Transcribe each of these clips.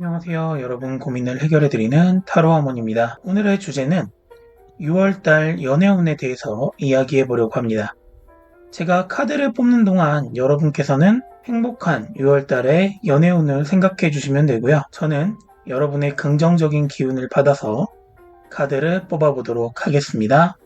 안녕하세요. 여러분 고민을 해결해드리는 타로하몬입니다. 오늘의 주제는 6월달 연애운에 대해서 이야기해보려고 합니다. 제가 카드를 뽑는 동안 여러분께서는 행복한 6월달의 연애운을 생각해 주시면 되고요. 저는 여러분의 긍정적인 기운을 받아서 카드를 뽑아보도록 하겠습니다.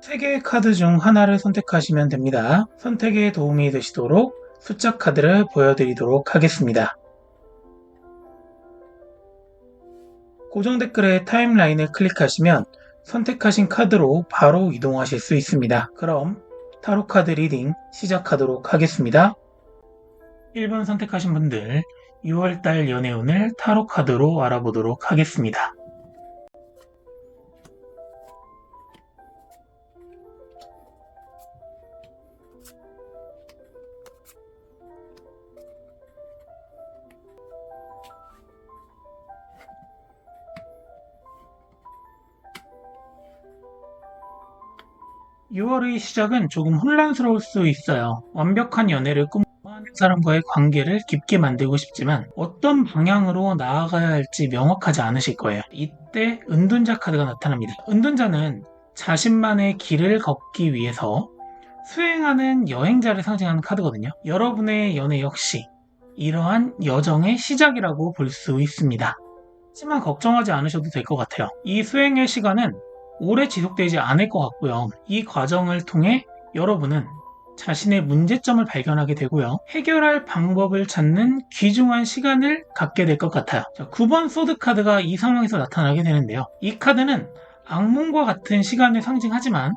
세 개의 카드 중 하나를 선택하시면 됩니다. 선택에 도움이 되시도록 숫자 카드를 보여드리도록 하겠습니다. 고정 댓글의 타임라인을 클릭하시면 선택하신 카드로 바로 이동하실 수 있습니다. 그럼 타로 카드 리딩 시작하도록 하겠습니다. 1번 선택하신 분들 6월달 연애운을 타로 카드로 알아보도록 하겠습니다. 6월의 시작은 조금 혼란스러울 수 있어요. 완벽한 연애를 꿈꾸는 사람과의 관계를 깊게 만들고 싶지만 어떤 방향으로 나아가야 할지 명확하지 않으실 거예요. 이때 은둔자 카드가 나타납니다. 은둔자는 자신만의 길을 걷기 위해서 수행하는 여행자를 상징하는 카드거든요. 여러분의 연애 역시 이러한 여정의 시작이라고 볼 수 있습니다. 하지만 걱정하지 않으셔도 될 것 같아요. 이 수행의 시간은 오래 지속되지 않을 것 같고요. 이 과정을 통해 여러분은 자신의 문제점을 발견하게 되고요. 해결할 방법을 찾는 귀중한 시간을 갖게 될 것 같아요. 자, 9번 소드 카드가 이 상황에서 나타나게 되는데요. 이 카드는 악몽과 같은 시간을 상징하지만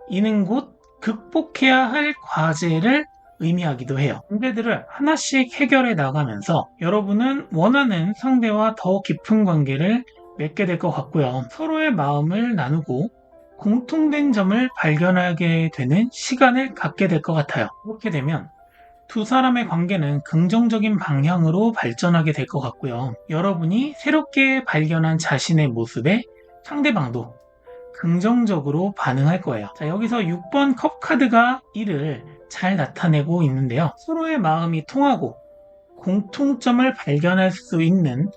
이는 곧 극복해야 할 과제를 의미하기도 해요. 문제들을 하나씩 해결해 나가면서 여러분은 원하는 상대와 더 깊은 관계를 맺게 될 것 같고요. 서로의 마음을 나누고 공통된 점을 발견하게 되는 시간을 갖게 될 것 같아요. 그렇게 되면 두 사람의 관계는 긍정적인 방향으로 발전하게 될 것 같고요. 여러분이 새롭게 발견한 자신의 모습에 상대방도 긍정적으로 반응할 거예요. 자, 여기서 6번 컵 카드가 이를 잘 나타내고 있는데요. 서로의 마음이 통하고 공통점을 발견할 수 있는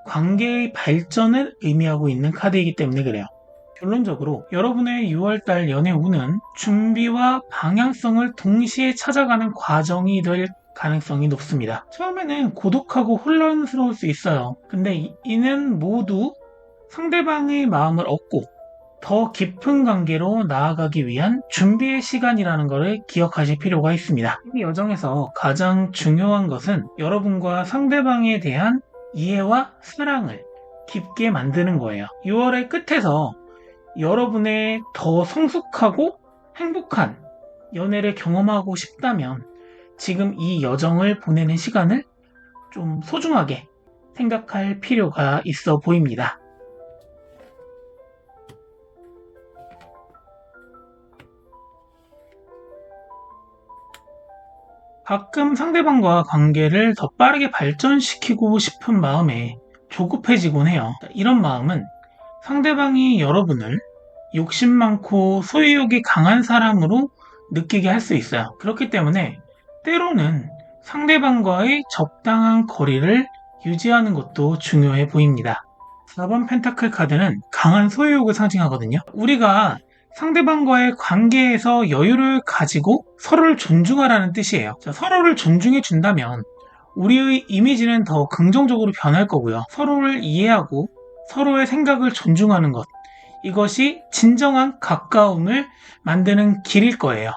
관계의 발전을 의미하고 있는 카드이기 때문에 그래요. 결론적으로 여러분의 6월달 연애 운은 준비와 방향성을 동시에 찾아가는 과정이 될 가능성이 높습니다. 처음에는 고독하고 혼란스러울 수 있어요. 근데 이는 모두 상대방의 마음을 얻고 더 깊은 관계로 나아가기 위한 준비의 시간이라는 것을 기억하실 필요가 있습니다. 이 여정에서 가장 중요한 것은 여러분과 상대방에 대한 이해와 사랑을 깊게 만드는 거예요. 6월의 끝에서 여러분의 더 성숙하고 행복한 연애를 경험하고 싶다면 지금 이 여정을 보내는 시간을 좀 소중하게 생각할 필요가 있어 보입니다. 가끔 상대방과 관계를 더 빠르게 발전시키고 싶은 마음에 조급해지곤 해요. 이런 마음은 상대방이 여러분을 욕심 많고 소유욕이 강한 사람으로 느끼게 할 수 있어요. 그렇기 때문에 때로는 상대방과의 적당한 거리를 유지하는 것도 중요해 보입니다. 4번 펜타클 카드는 강한 소유욕을 상징하거든요. 우리가 상대방과의 관계에서 여유를 가지고 서로를 존중하라는 뜻이에요. 자, 서로를 존중해 준다면 우리의 이미지는 더 긍정적으로 변할 거고요. 서로를 이해하고 서로의 생각을 존중하는 것. 이것이 진정한 가까움을 만드는 길일 거예요.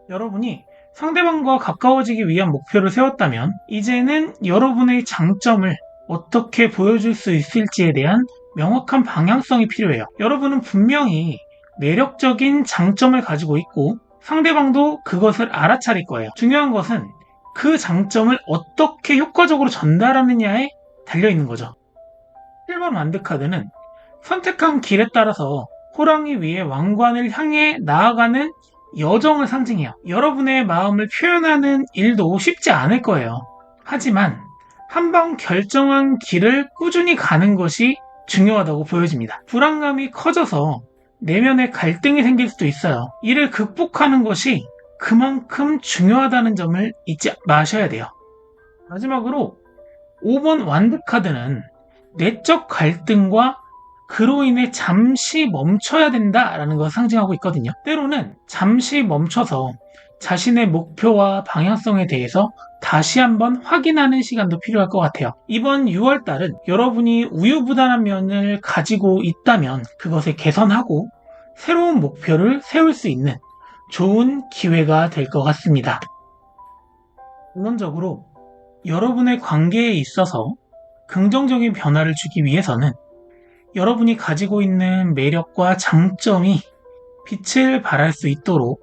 여러분이 상대방과 가까워지기 위한 목표를 세웠다면 이제는 여러분의 장점을 어떻게 보여줄 수 있을지에 대한 명확한 방향성이 필요해요. 여러분은 분명히 매력적인 장점을 가지고 있고 상대방도 그것을 알아차릴 거예요. 중요한 것은 그 장점을 어떻게 효과적으로 전달하느냐에 달려있는 거죠. 7번 완드카드는 선택한 길에 따라서 호랑이 위에 왕관을 향해 나아가는 여정을 상징해요. 여러분의 마음을 표현하는 일도 쉽지 않을 거예요. 하지만 한 번 결정한 길을 꾸준히 가는 것이 중요하다고 보여집니다. 불안감이 커져서 내면에 갈등이 생길 수도 있어요. 이를 극복하는 것이 그만큼 중요하다는 점을 잊지 마셔야 돼요. 마지막으로 5번 완드 카드는 내적 갈등과 그로 인해 잠시 멈춰야 된다라는 것을 상징하고 있거든요. 때로는 잠시 멈춰서 자신의 목표와 방향성에 대해서 다시 한번 확인하는 시간도 필요할 것 같아요. 이번 6월달은 여러분이 우유부단한 면을 가지고 있다면 그것을 개선하고 새로운 목표를 세울 수 있는 좋은 기회가 될 것 같습니다. 물론적으로 여러분의 관계에 있어서 긍정적인 변화를 주기 위해서는 여러분이 가지고 있는 매력과 장점이 빛을 발할 수 있도록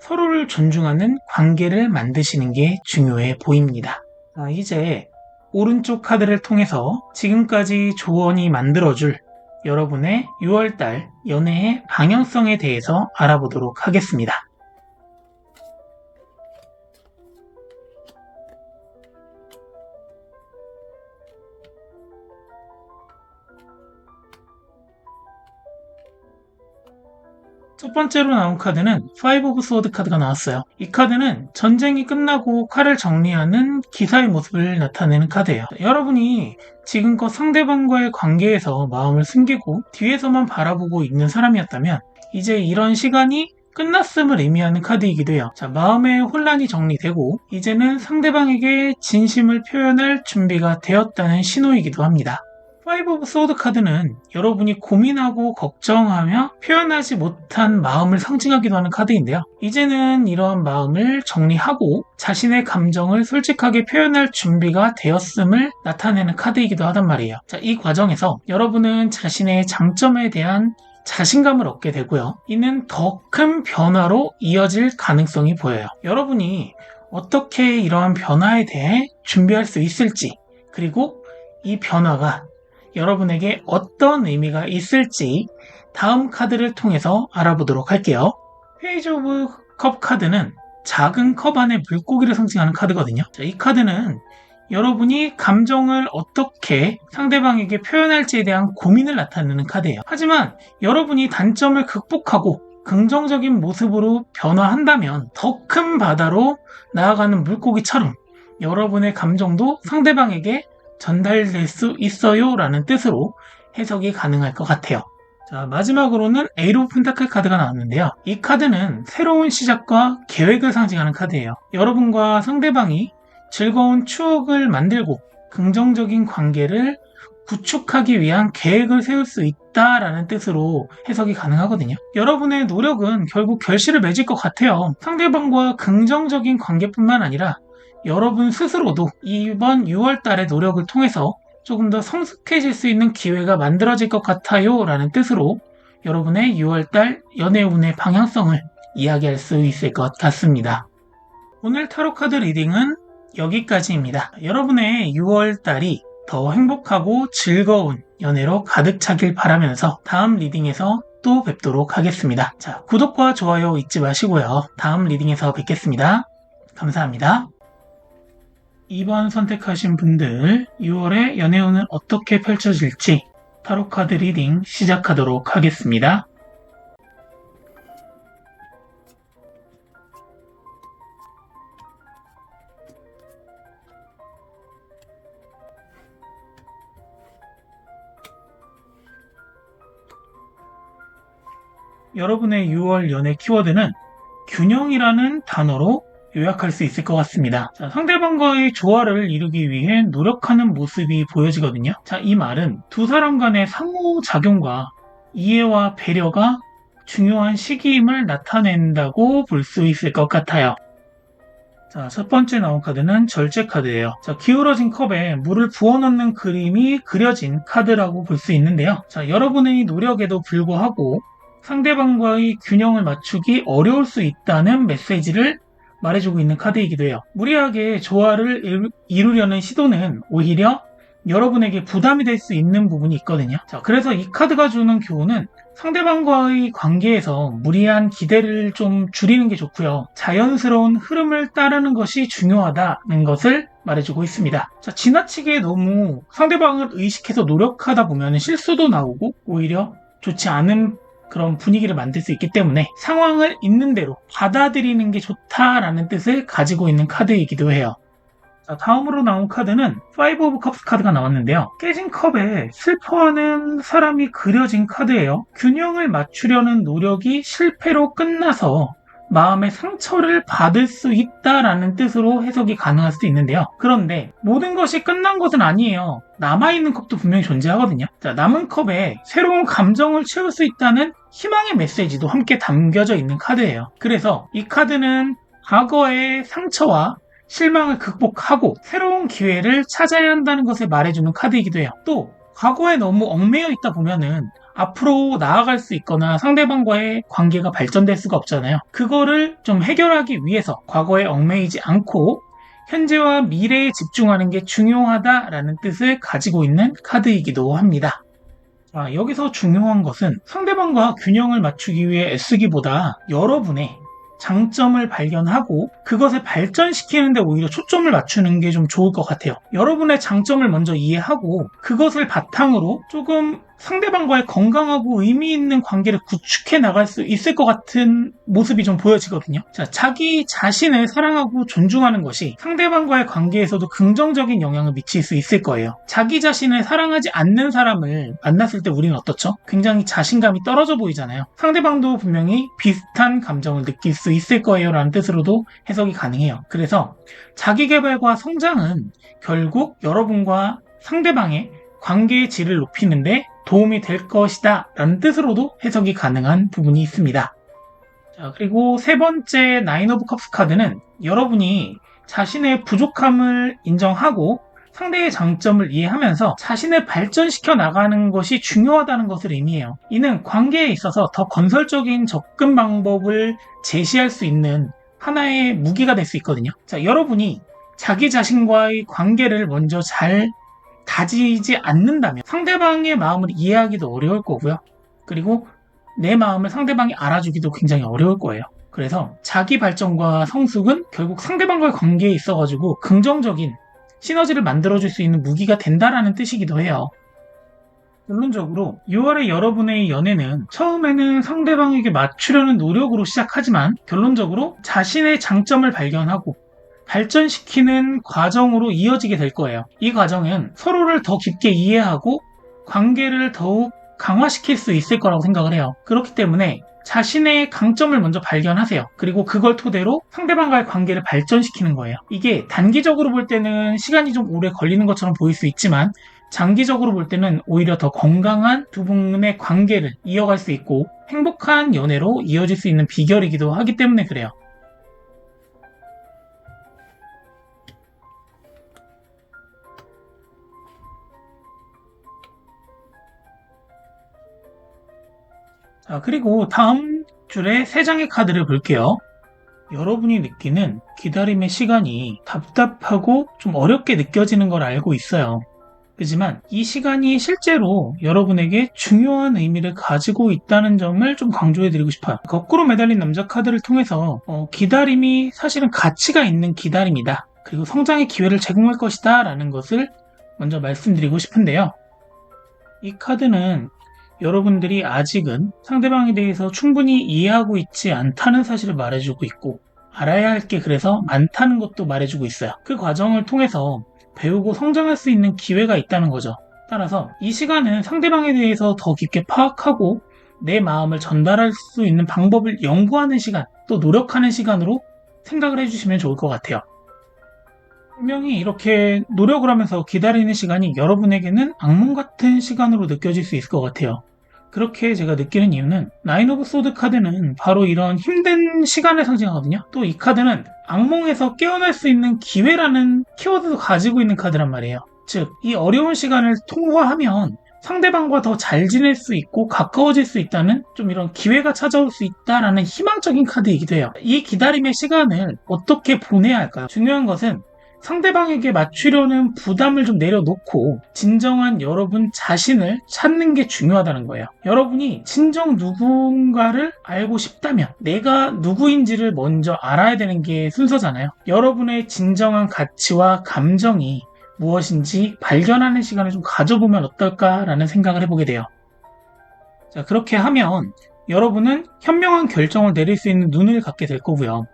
서로를 존중하는 관계를 만드시는 게 중요해 보입니다. 자, 이제 오른쪽 카드를 통해서 지금까지 조언이 만들어줄 여러분의 6월달 연애의 방향성에 대해서 알아보도록 하겠습니다. 첫 번째로 나온 카드는 5 오브 소드 카드가 나왔어요. 이 카드는 전쟁이 끝나고 칼을 정리하는 기사의 모습을 나타내는 카드예요. 여러분이 지금껏 상대방과의 관계에서 마음을 숨기고 뒤에서만 바라보고 있는 사람이었다면 이제 이런 시간이 끝났음을 의미하는 카드이기도 해요. 자, 마음의 혼란이 정리되고 이제는 상대방에게 진심을 표현할 준비가 되었다는 신호이기도 합니다. 5 오브 소드 카드는 여러분이 고민하고 걱정하며 표현하지 못한 마음을 상징하기도 하는 카드인데요. 이제는 이러한 마음을 정리하고 자신의 감정을 솔직하게 표현할 준비가 되었음을 나타내는 카드이기도 하단 말이에요. 자, 이 과정에서 여러분은 자신의 장점에 대한 자신감을 얻게 되고요. 이는 더 큰 변화로 이어질 가능성이 보여요. 여러분이 어떻게 이러한 변화에 대해 준비할 수 있을지, 그리고 이 변화가 여러분에게 어떤 의미가 있을지 다음 카드를 통해서 알아보도록 할게요. 페이지 오브 컵 카드는 작은 컵 안에 물고기를 상징하는 카드거든요. 자, 이 카드는 여러분이 감정을 어떻게 상대방에게 표현할지에 대한 고민을 나타내는 카드예요. 하지만 여러분이 단점을 극복하고 긍정적인 모습으로 변화한다면 더 큰 바다로 나아가는 물고기처럼 여러분의 감정도 상대방에게 전달될 수 있어요 라는 뜻으로 해석이 가능할 것 같아요. 자, 마지막으로는 에이트 오브 펜타클 카드가 나왔는데요. 이 카드는 새로운 시작과 계획을 상징하는 카드예요. 여러분과 상대방이 즐거운 추억을 만들고 긍정적인 관계를 구축하기 위한 계획을 세울 수 있다라는 뜻으로 해석이 가능하거든요. 여러분의 노력은 결국 결실을 맺을 것 같아요. 상대방과 긍정적인 관계뿐만 아니라 여러분 스스로도 이번 6월 달의 노력을 통해서 조금 더 성숙해질 수 있는 기회가 만들어질 것 같아요 라는 뜻으로 여러분의 6월 달 연애 운의 방향성을 이야기할 수 있을 것 같습니다. 오늘 타로 카드 리딩은 여기까지입니다. 여러분의 6월 달이 더 행복하고 즐거운 연애로 가득 차길 바라면서 다음 리딩에서 또 뵙도록 하겠습니다. 자, 구독과 좋아요 잊지 마시고요. 다음 리딩에서 뵙겠습니다. 감사합니다. 2번 선택하신 분들 6월의 연애운은 어떻게 펼쳐질지 타로카드 리딩 시작하도록 하겠습니다. 여러분의 6월 연애 키워드는 균형이라는 단어로 요약할 수 있을 것 같습니다. 자, 상대방과의 조화를 이루기 위해 노력하는 모습이 보여지거든요. 자, 이 말은 두 사람 간의 상호작용과 이해와 배려가 중요한 시기임을 나타낸다고 볼 수 있을 것 같아요. 자, 첫 번째 나온 카드는 절제 카드예요. 자, 기울어진 컵에 물을 부어넣는 그림이 그려진 카드라고 볼 수 있는데요. 자, 여러분의 노력에도 불구하고 상대방과의 균형을 맞추기 어려울 수 있다는 메시지를 말해주고 있는 카드이기도 해요. 무리하게 조화를 이루려는 시도는 오히려 여러분에게 부담이 될 수 있는 부분이 있거든요. 자, 그래서 이 카드가 주는 교훈은 상대방과의 관계에서 무리한 기대를 좀 줄이는 게 좋고요. 자연스러운 흐름을 따르는 것이 중요하다는 것을 말해주고 있습니다. 자, 지나치게 너무 상대방을 의식해서 노력하다 보면 실수도 나오고 오히려 좋지 않은 그런 분위기를 만들 수 있기 때문에 상황을 있는 대로 받아들이는 게 좋다라는 뜻을 가지고 있는 카드이기도 해요. 자, 다음으로 나온 카드는 5 오브 컵스 카드가 나왔는데요. 깨진 컵에 슬퍼하는 사람이 그려진 카드예요. 균형을 맞추려는 노력이 실패로 끝나서 마음의 상처를 받을 수 있다라는 뜻으로 해석이 가능할 수도 있는데요. 그런데 모든 것이 끝난 것은 아니에요. 남아있는 컵도 분명히 존재하거든요. 자, 남은 컵에 새로운 감정을 채울 수 있다는 희망의 메시지도 함께 담겨져 있는 카드예요. 그래서 이 카드는 과거의 상처와 실망을 극복하고 새로운 기회를 찾아야 한다는 것을 말해주는 카드이기도 해요. 또 과거에 너무 얽매여 있다 보면은 앞으로 나아갈 수 있거나 상대방과의 관계가 발전될 수가 없잖아요. 그거를 좀 해결하기 위해서 과거에 얽매이지 않고 현재와 미래에 집중하는 게 중요하다라는 뜻을 가지고 있는 카드이기도 합니다. 자, 여기서 중요한 것은 상대방과 균형을 맞추기 위해 애쓰기보다 여러분의 장점을 발견하고 그것을 발전시키는데 오히려 초점을 맞추는 게 좀 좋을 것 같아요. 여러분의 장점을 먼저 이해하고 그것을 바탕으로 조금 상대방과의 건강하고 의미 있는 관계를 구축해 나갈 수 있을 것 같은 모습이 좀 보여지거든요. 자, 자기 자신을 사랑하고 존중하는 것이 상대방과의 관계에서도 긍정적인 영향을 미칠 수 있을 거예요. 자기 자신을 사랑하지 않는 사람을 만났을 때 우리는 어떻죠? 굉장히 자신감이 떨어져 보이잖아요. 상대방도 분명히 비슷한 감정을 느낄 수 있을 거예요 라는 뜻으로도 해석이 가능해요. 그래서 자기계발과 성장은 결국 여러분과 상대방의 관계의 질을 높이는데 도움이 될 것이다 라는 뜻으로도 해석이 가능한 부분이 있습니다. 자, 그리고 세 번째 9 오브 컵스 카드는 여러분이 자신의 부족함을 인정하고 상대의 장점을 이해하면서 자신을 발전시켜 나가는 것이 중요하다는 것을 의미해요. 이는 관계에 있어서 더 건설적인 접근 방법을 제시할 수 있는 하나의 무기가 될 수 있거든요. 자, 여러분이 자기 자신과의 관계를 먼저 잘 다지지 않는다면 상대방의 마음을 이해하기도 어려울 거고요. 그리고 내 마음을 상대방이 알아주기도 굉장히 어려울 거예요. 그래서 자기 발전과 성숙은 결국 상대방과의 관계에 있어가지고 긍정적인 시너지를 만들어줄 수 있는 무기가 된다라는 뜻이기도 해요. 결론적으로 6월의 여러분의 연애는 처음에는 상대방에게 맞추려는 노력으로 시작하지만 결론적으로 자신의 장점을 발견하고 발전시키는 과정으로 이어지게 될 거예요. 이 과정은 서로를 더 깊게 이해하고 관계를 더욱 강화시킬 수 있을 거라고 생각을 해요. 그렇기 때문에 자신의 강점을 먼저 발견하세요. 그리고 그걸 토대로 상대방과의 관계를 발전시키는 거예요. 이게 단기적으로 볼 때는 시간이 좀 오래 걸리는 것처럼 보일 수 있지만 장기적으로 볼 때는 오히려 더 건강한 두 분의 관계를 이어갈 수 있고 행복한 연애로 이어질 수 있는 비결이기도 하기 때문에 그래요. 자, 그리고 다음 줄에 3장의 카드를 볼게요. 여러분이 느끼는 기다림의 시간이 답답하고 좀 어렵게 느껴지는 걸 알고 있어요. 하지만 이 시간이 실제로 여러분에게 중요한 의미를 가지고 있다는 점을 좀 강조해드리고 싶어요. 거꾸로 매달린 남자 카드를 통해서 기다림이 사실은 가치가 있는 기다림이다. 그리고 성장의 기회를 제공할 것이다 라는 것을 먼저 말씀드리고 싶은데요. 이 카드는 여러분들이 아직은 상대방에 대해서 충분히 이해하고 있지 않다는 사실을 말해주고 있고 알아야 할 게 그래서 많다는 것도 말해주고 있어요. 그 과정을 통해서 배우고 성장할 수 있는 기회가 있다는 거죠. 따라서 이 시간은 상대방에 대해서 더 깊게 파악하고 내 마음을 전달할 수 있는 방법을 연구하는 시간, 또 노력하는 시간으로 생각을 해주시면 좋을 것 같아요. 분명히 이렇게 노력을 하면서 기다리는 시간이 여러분에게는 악몽 같은 시간으로 느껴질 수 있을 것 같아요. 그렇게 제가 느끼는 이유는 9 오브 소드 카드는 바로 이런 힘든 시간을 상징하거든요. 또 이 카드는 악몽에서 깨어날 수 있는 기회라는 키워드도 가지고 있는 카드란 말이에요. 즉, 이 어려운 시간을 통과하면 상대방과 더 잘 지낼 수 있고 가까워질 수 있다는 좀 이런 기회가 찾아올 수 있다라는 희망적인 카드이기도 해요. 이 기다림의 시간을 어떻게 보내야 할까요? 중요한 것은 상대방에게 맞추려는 부담을 좀 내려놓고 진정한 여러분 자신을 찾는 게 중요하다는 거예요. 여러분이 진정 누군가를 알고 싶다면 내가 누구인지를 먼저 알아야 되는 게 순서잖아요. 여러분의 진정한 가치와 감정이 무엇인지 발견하는 시간을 좀 가져보면 어떨까라는 생각을 해보게 돼요. 자, 그렇게 하면 여러분은 현명한 결정을 내릴 수 있는 눈을 갖게 될 거고요.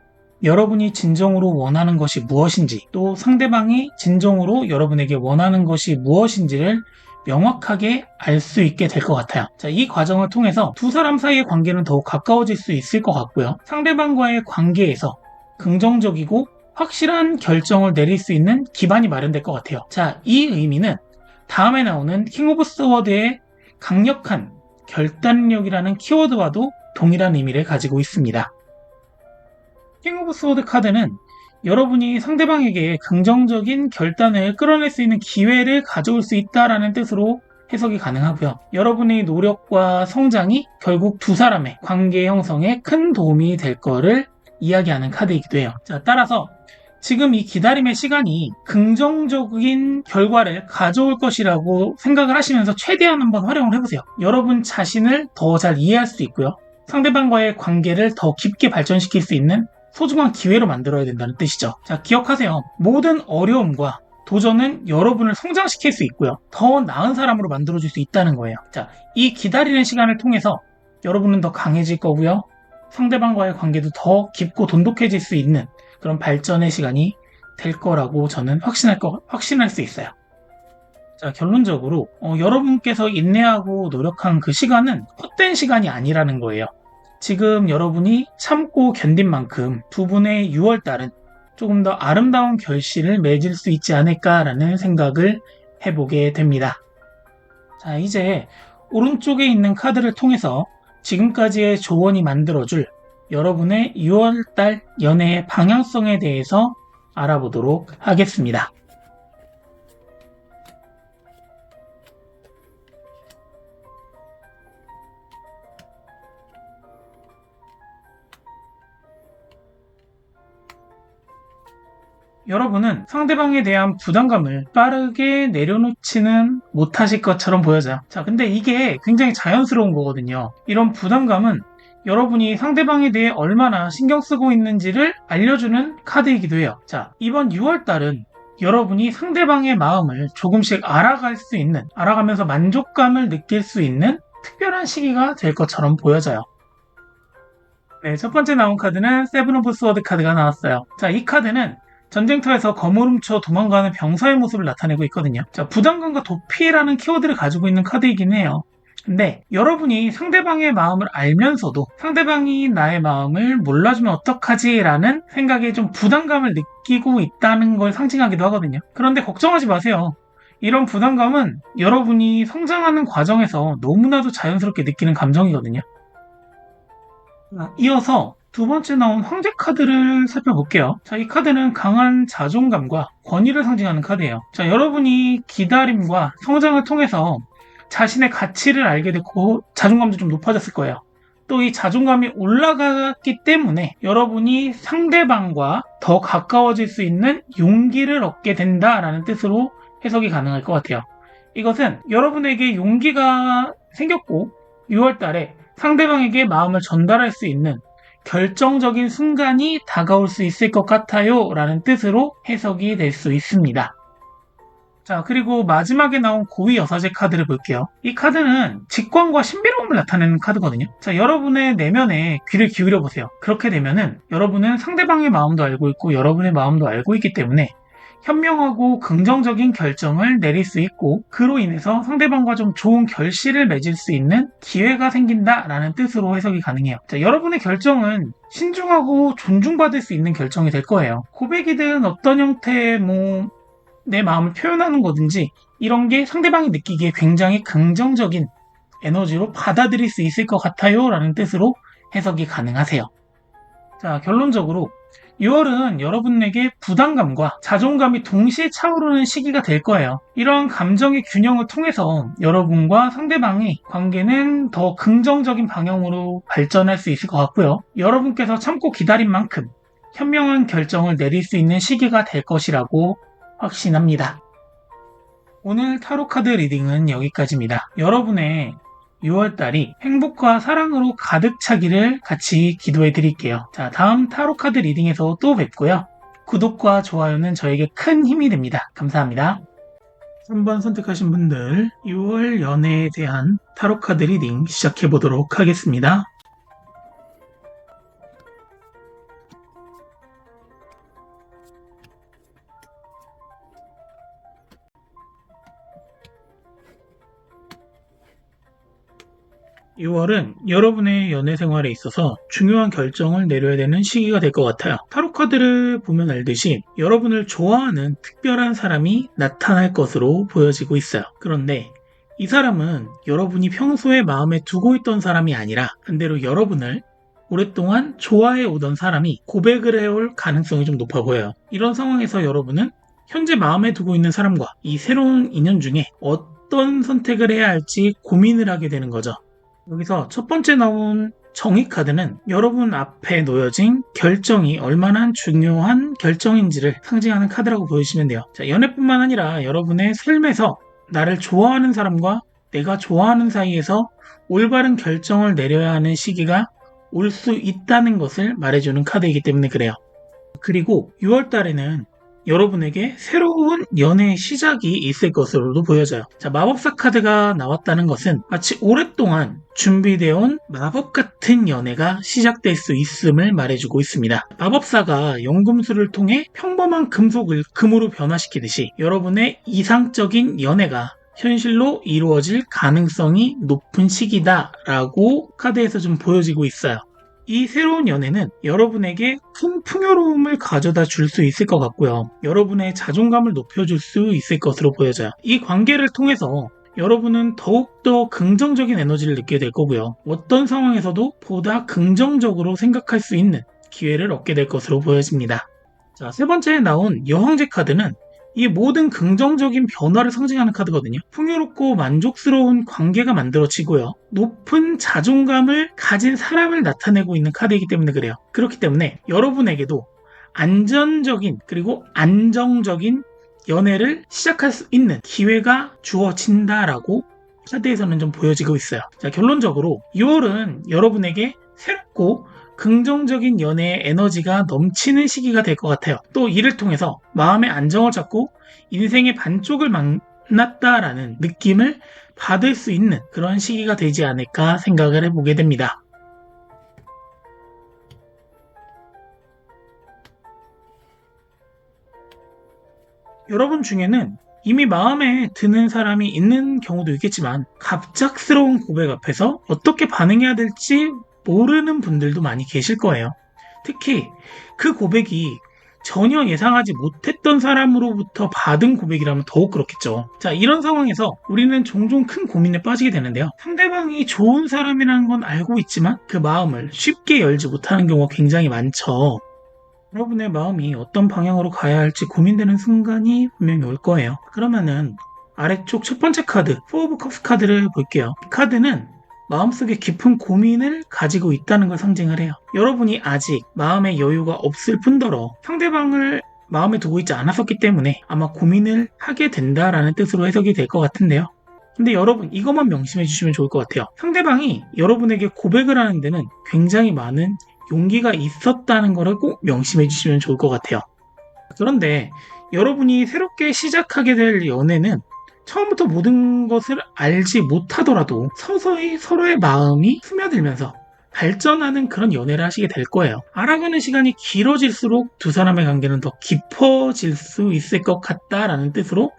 여러분이 진정으로 원하는 것이 무엇인지, 또 상대방이 진정으로 여러분에게 원하는 것이 무엇인지를 명확하게 알 수 있게 될 것 같아요. 자, 이 과정을 통해서 두 사람 사이의 관계는 더욱 가까워질 수 있을 것 같고요. 상대방과의 관계에서 긍정적이고 확실한 결정을 내릴 수 있는 기반이 마련될 것 같아요. 자, 이 의미는 다음에 나오는 킹 오브 스워드의 강력한 결단력이라는 키워드와도 동일한 의미를 가지고 있습니다. 킹 오브 스워드 카드는 여러분이 상대방에게 긍정적인 결단을 끌어낼 수 있는 기회를 가져올 수 있다는 뜻으로 해석이 가능하고요. 여러분의 노력과 성장이 결국 두 사람의 관계 형성에 큰 도움이 될 거를 이야기하는 카드이기도 해요. 자, 따라서 지금 이 기다림의 시간이 긍정적인 결과를 가져올 것이라고 생각을 하시면서 최대한 한번 활용을 해보세요. 여러분 자신을 더 잘 이해할 수 있고요. 상대방과의 관계를 더 깊게 발전시킬 수 있는 소중한 기회로 만들어야 된다는 뜻이죠. 자, 기억하세요. 모든 어려움과 도전은 여러분을 성장시킬 수 있고요. 더 나은 사람으로 만들어줄 수 있다는 거예요. 자, 이 기다리는 시간을 통해서 여러분은 더 강해질 거고요. 상대방과의 관계도 더 깊고 돈독해질 수 있는 그런 발전의 시간이 될 거라고 저는 확신할 수 있어요. 자, 결론적으로 여러분께서 인내하고 노력한 그 시간은 헛된 시간이 아니라는 거예요. 지금 여러분이 참고 견딘 만큼 두 분의 6월달은 조금 더 아름다운 결실을 맺을 수 있지 않을까라는 생각을 해보게 됩니다. 자, 이제 오른쪽에 있는 카드를 통해서 지금까지의 조언이 만들어줄 여러분의 6월달 연애의 방향성에 대해서 알아보도록 하겠습니다. 여러분은 상대방에 대한 부담감을 빠르게 내려놓지는 못하실 것처럼 보여져요. 자, 근데 이게 굉장히 자연스러운 거거든요. 이런 부담감은 여러분이 상대방에 대해 얼마나 신경 쓰고 있는지를 알려주는 카드이기도 해요. 자, 이번 6월달은 여러분이 상대방의 마음을 조금씩 알아가면서 만족감을 느낄 수 있는 특별한 시기가 될 것처럼 보여져요. 네, 첫 번째 나온 카드는 세븐 오브 스워드 카드가 나왔어요. 자, 이 카드는 전쟁터에서 검을 훔쳐 도망가는 병사의 모습을 나타내고 있거든요. 자, 부담감과 도피라는 키워드를 가지고 있는 카드이긴 해요. 근데 여러분이 상대방의 마음을 알면서도 상대방이 나의 마음을 몰라주면 어떡하지? 라는 생각에 좀 부담감을 느끼고 있다는 걸 상징하기도 하거든요. 그런데 걱정하지 마세요. 이런 부담감은 여러분이 성장하는 과정에서 너무나도 자연스럽게 느끼는 감정이거든요. 이어서 두 번째 나온 황제 카드를 살펴볼게요. 자, 이 카드는 강한 자존감과 권위를 상징하는 카드예요. 자, 여러분이 기다림과 성장을 통해서 자신의 가치를 알게 됐고 자존감도 좀 높아졌을 거예요. 또 이 자존감이 올라갔기 때문에 여러분이 상대방과 더 가까워질 수 있는 용기를 얻게 된다라는 뜻으로 해석이 가능할 것 같아요. 이것은 여러분에게 용기가 생겼고 6월 달에 상대방에게 마음을 전달할 수 있는 결정적인 순간이 다가올 수 있을 것 같아요 라는 뜻으로 해석이 될 수 있습니다. 자, 그리고 마지막에 나온 고위 여사제 카드를 볼게요. 이 카드는 직관과 신비로움을 나타내는 카드거든요. 자, 여러분의 내면에 귀를 기울여 보세요. 그렇게 되면은 여러분은 상대방의 마음도 알고 있고 여러분의 마음도 알고 있기 때문에 현명하고 긍정적인 결정을 내릴 수 있고 그로 인해서 상대방과 좀 좋은 결실을 맺을 수 있는 기회가 생긴다라는 뜻으로 해석이 가능해요. 자, 여러분의 결정은 신중하고 존중받을 수 있는 결정이 될 거예요. 고백이든 어떤 형태의 내 마음을 표현하는 거든지 이런 게 상대방이 느끼기에 굉장히 긍정적인 에너지로 받아들일 수 있을 것 같아요 라는 뜻으로 해석이 가능하세요. 자, 결론적으로 6월은 여러분에게 부담감과 자존감이 동시에 차오르는 시기가 될 거예요. 이런 감정의 균형을 통해서 여러분과 상대방의 관계는 더 긍정적인 방향으로 발전할 수 있을 것 같고요. 여러분께서 참고 기다린 만큼 현명한 결정을 내릴 수 있는 시기가 될 것이라고 확신합니다. 오늘 타로카드 리딩은 여기까지입니다. 여러분의 6월달이 행복과 사랑으로 가득 차기를 같이 기도해 드릴게요. 자, 다음 타로카드 리딩에서 또 뵙고요. 구독과 좋아요는 저에게 큰 힘이 됩니다. 감사합니다. 3번 선택하신 분들 6월 연애에 대한 타로카드 리딩 시작해 보도록 하겠습니다. 6월은 여러분의 연애 생활에 있어서 중요한 결정을 내려야 되는 시기가 될 것 같아요. 타로카드를 보면 알듯이 여러분을 좋아하는 특별한 사람이 나타날 것으로 보여지고 있어요. 그런데 이 사람은 여러분이 평소에 마음에 두고 있던 사람이 아니라 반대로 여러분을 오랫동안 좋아해 오던 사람이 고백을 해올 가능성이 좀 높아 보여요. 이런 상황에서 여러분은 현재 마음에 두고 있는 사람과 이 새로운 인연 중에 어떤 선택을 해야 할지 고민을 하게 되는 거죠. 여기서 첫 번째 나온 정의 카드는 여러분 앞에 놓여진 결정이 얼마나 중요한 결정인지를 상징하는 카드라고 보여주시면 돼요. 자, 연애뿐만 아니라 여러분의 삶에서 나를 좋아하는 사람과 내가 좋아하는 사이에서 올바른 결정을 내려야 하는 시기가 올 수 있다는 것을 말해주는 카드이기 때문에 그래요. 그리고 6월 달에는 여러분에게 새로운 연애의 시작이 있을 것으로도 보여져요. 자, 마법사 카드가 나왔다는 것은 마치 오랫동안 준비되어 온 마법 같은 연애가 시작될 수 있음을 말해주고 있습니다. 마법사가 연금술을 통해 평범한 금속을 금으로 변화시키듯이 여러분의 이상적인 연애가 현실로 이루어질 가능성이 높은 시기다라고 카드에서 좀 보여지고 있어요. 이 새로운 연애는 여러분에게 큰 풍요로움을 가져다 줄 수 있을 것 같고요. 여러분의 자존감을 높여줄 수 있을 것으로 보여져요. 이 관계를 통해서 여러분은 더욱더 긍정적인 에너지를 느끼게 될 거고요. 어떤 상황에서도 보다 긍정적으로 생각할 수 있는 기회를 얻게 될 것으로 보여집니다. 자, 세 번째에 나온 여왕제 카드는 이 모든 긍정적인 변화를 상징하는 카드거든요. 풍요롭고 만족스러운 관계가 만들어지고요. 높은 자존감을 가진 사람을 나타내고 있는 카드이기 때문에 그래요. 그렇기 때문에 여러분에게도 안전적인 그리고 안정적인 연애를 시작할 수 있는 기회가 주어진다라고 카드에서는 좀 보여지고 있어요. 자, 결론적으로 6월은 여러분에게 새롭고 긍정적인 연애의 에너지가 넘치는 시기가 될 것 같아요. 또 이를 통해서 마음의 안정을 찾고 인생의 반쪽을 만났다라는 느낌을 받을 수 있는 그런 시기가 되지 않을까 생각을 해보게 됩니다. 여러분 중에는 이미 마음에 드는 사람이 있는 경우도 있겠지만 갑작스러운 고백 앞에서 어떻게 반응해야 될지 모르는 분들도 많이 계실 거예요. 특히 그 고백이 전혀 예상하지 못했던 사람으로부터 받은 고백이라면 더욱 그렇겠죠. 자, 이런 상황에서 우리는 종종 큰 고민에 빠지게 되는데요. 상대방이 좋은 사람이라는 건 알고 있지만 그 마음을 쉽게 열지 못하는 경우가 굉장히 많죠. 여러분의 마음이 어떤 방향으로 가야 할지 고민되는 순간이 분명히 올 거예요. 그러면은 아래쪽 첫 번째 카드, 포 오브 컵스 카드를 볼게요. 이 카드는 마음속에 깊은 고민을 가지고 있다는 걸 상징을 해요. 여러분이 아직 마음의 여유가 없을 뿐더러 상대방을 마음에 두고 있지 않았었기 때문에 아마 고민을 하게 된다라는 뜻으로 해석이 될 것 같은데요. 근데 여러분 이것만 명심해 주시면 좋을 것 같아요. 상대방이 여러분에게 고백을 하는 데는 굉장히 많은 용기가 있었다는 것을 꼭 명심해 주시면 좋을 것 같아요. 그런데 여러분이 새롭게 시작하게 될 연애는 처음부터 모든 것을 알지 못하더라도 서서히 서로의 마음이 스며들면서 발전하는 그런 연애를 하시게 될 거예요. 알아가는 시간이 길어질수록 두 사람의 관계는 더 깊어질 수 있을 것 같다라는 뜻으로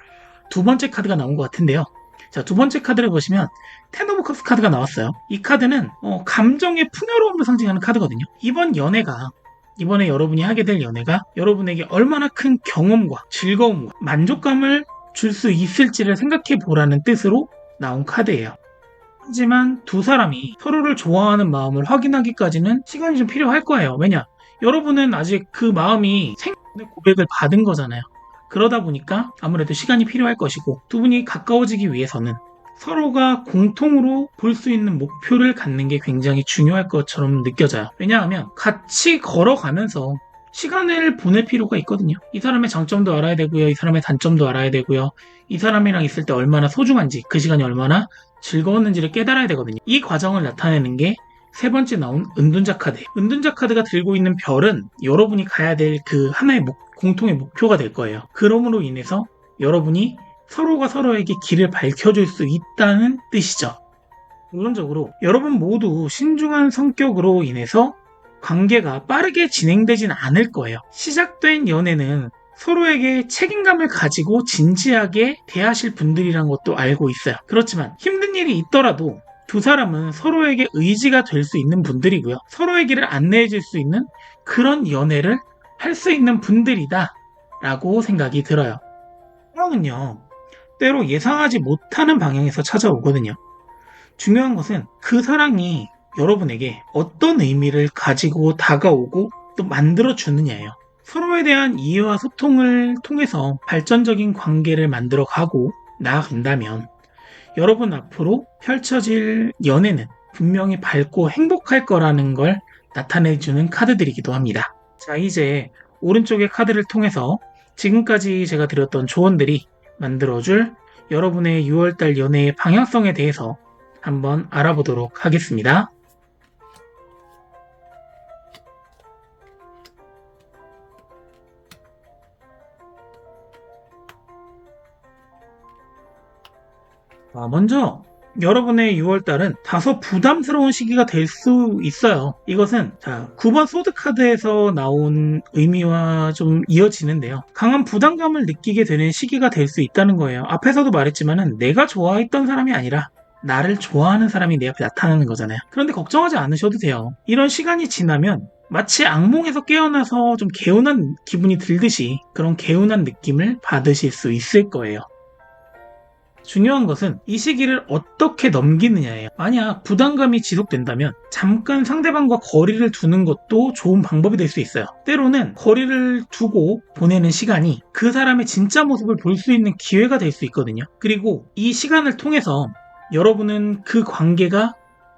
두 번째 카드가 나온 것 같은데요. 자, 두 번째 카드를 보시면 텐 오브 컵스 카드가 나왔어요. 이 카드는 감정의 풍요로움을 상징하는 카드거든요. 이번에 여러분이 하게 될 연애가 여러분에게 얼마나 큰 경험과 즐거움과 만족감을 줄 수 있을지를 생각해 보라는 뜻으로 나온 카드예요. 하지만 두 사람이 서로를 좋아하는 마음을 확인하기까지는 시간이 좀 필요할 거예요. 왜냐? 여러분은 아직 그 마음이 생명의 고백을 받은 거잖아요. 그러다 보니까 아무래도 시간이 필요할 것이고 두 분이 가까워지기 위해서는 서로가 공통으로 볼 수 있는 목표를 갖는 게 굉장히 중요할 것처럼 느껴져요. 왜냐하면 같이 걸어가면서 시간을 보낼 필요가 있거든요. 이 사람의 장점도 알아야 되고요. 이 사람의 단점도 알아야 되고요. 이 사람이랑 있을 때 얼마나 소중한지, 그 시간이 얼마나 즐거웠는지를 깨달아야 되거든요. 이 과정을 나타내는 게 세 번째 나온 은둔자 카드. 은둔자 카드가 들고 있는 별은 여러분이 가야 될 그 하나의 공통의 목표가 될 거예요. 그럼으로 인해서 여러분이 서로가 서로에게 길을 밝혀줄 수 있다는 뜻이죠. 결론적으로 여러분 모두 신중한 성격으로 인해서 관계가 빠르게 진행되진 않을 거예요. 시작된 연애는 서로에게 책임감을 가지고 진지하게 대하실 분들이란 것도 알고 있어요. 그렇지만 힘든 일이 있더라도 두 사람은 서로에게 의지가 될 수 있는 분들이고요. 서로의 길을 안내해 줄 수 있는 그런 연애를 할 수 있는 분들이다 라고 생각이 들어요. 사랑은요, 때로 예상하지 못하는 방향에서 찾아오거든요. 중요한 것은 그 사랑이 여러분에게 어떤 의미를 가지고 다가오고 또 만들어주느냐예요. 서로에 대한 이해와 소통을 통해서 발전적인 관계를 만들어가고 나아간다면 여러분 앞으로 펼쳐질 연애는 분명히 밝고 행복할 거라는 걸 나타내주는 카드들이기도 합니다. 자, 이제 오른쪽의 카드를 통해서 지금까지 제가 드렸던 조언들이 만들어줄 여러분의 6월달 연애의 방향성에 대해서 한번 알아보도록 하겠습니다. 먼저 여러분의 6월달은 다소 부담스러운 시기가 될 수 있어요. 이것은 9번 소드 카드에서 나온 의미와 좀 이어지는데요. 강한 부담감을 느끼게 되는 시기가 될 수 있다는 거예요. 앞에서도 말했지만은 내가 좋아했던 사람이 아니라 나를 좋아하는 사람이 내 앞에 나타나는 거잖아요. 그런데 걱정하지 않으셔도 돼요. 이런 시간이 지나면 마치 악몽에서 깨어나서 좀 개운한 기분이 들듯이 그런 개운한 느낌을 받으실 수 있을 거예요. 중요한 것은 이 시기를 어떻게 넘기느냐예요. 만약 부담감이 지속된다면 잠깐 상대방과 거리를 두는 것도 좋은 방법이 될 수 있어요. 때로는 거리를 두고 보내는 시간이 그 사람의 진짜 모습을 볼 수 있는 기회가 될 수 있거든요. 그리고 이 시간을 통해서 여러분은 그 관계가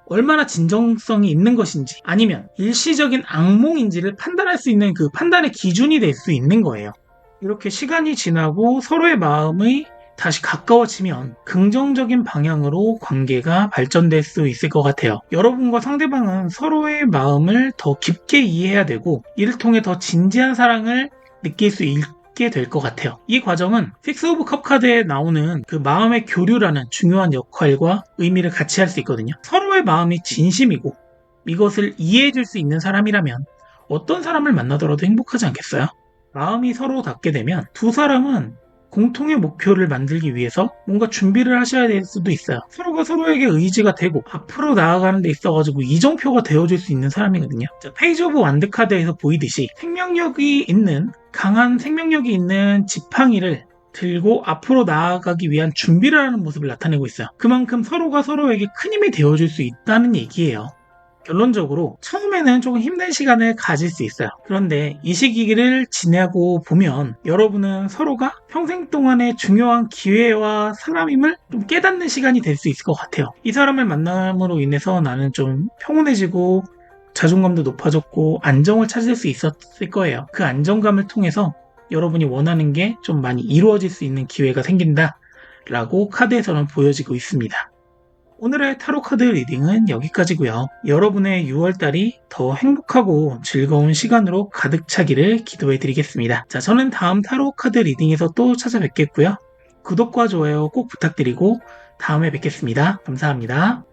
얼마나 진정성이 있는 것인지 아니면 일시적인 악몽인지를 판단할 수 있는 그 판단의 기준이 될 수 있는 거예요. 이렇게 시간이 지나고 서로의 마음이 다시 가까워지면 긍정적인 방향으로 관계가 발전될 수 있을 것 같아요. 여러분과 상대방은 서로의 마음을 더 깊게 이해해야 되고 이를 통해 더 진지한 사랑을 느낄 수 있게 될 것 같아요. 이 과정은 6 오브 컵 카드에 나오는 그 마음의 교류라는 중요한 역할과 의미를 같이 할 수 있거든요. 서로의 마음이 진심이고 이것을 이해해 줄 수 있는 사람이라면 어떤 사람을 만나더라도 행복하지 않겠어요? 마음이 서로 닿게 되면 두 사람은 공통의 목표를 만들기 위해서 뭔가 준비를 하셔야 될 수도 있어요. 서로가 서로에게 의지가 되고 앞으로 나아가는 데 있어가지고 이정표가 되어줄 수 있는 사람이거든요. 페이지 오브 완드 카드에서 보이듯이 강한 생명력이 있는 지팡이를 들고 앞으로 나아가기 위한 준비를 하는 모습을 나타내고 있어요. 그만큼 서로가 서로에게 큰 힘이 되어줄 수 있다는 얘기예요. 결론적으로 처음에는 조금 힘든 시간을 가질 수 있어요. 그런데 이 시기를 지내고 보면 여러분은 서로가 평생 동안의 중요한 기회와 사람임을 좀 깨닫는 시간이 될 수 있을 것 같아요. 이 사람을 만남으로 인해서 나는 좀 평온해지고 자존감도 높아졌고 안정을 찾을 수 있었을 거예요. 그 안정감을 통해서 여러분이 원하는 게 좀 많이 이루어질 수 있는 기회가 생긴다 라고 카드에서는 보여지고 있습니다. 오늘의 타로 카드 리딩은 여기까지고요. 여러분의 6월달이 더 행복하고 즐거운 시간으로 가득 차기를 기도해 드리겠습니다. 자, 저는 다음 타로 카드 리딩에서 또 찾아뵙겠고요. 구독과 좋아요 꼭 부탁드리고 다음에 뵙겠습니다. 감사합니다.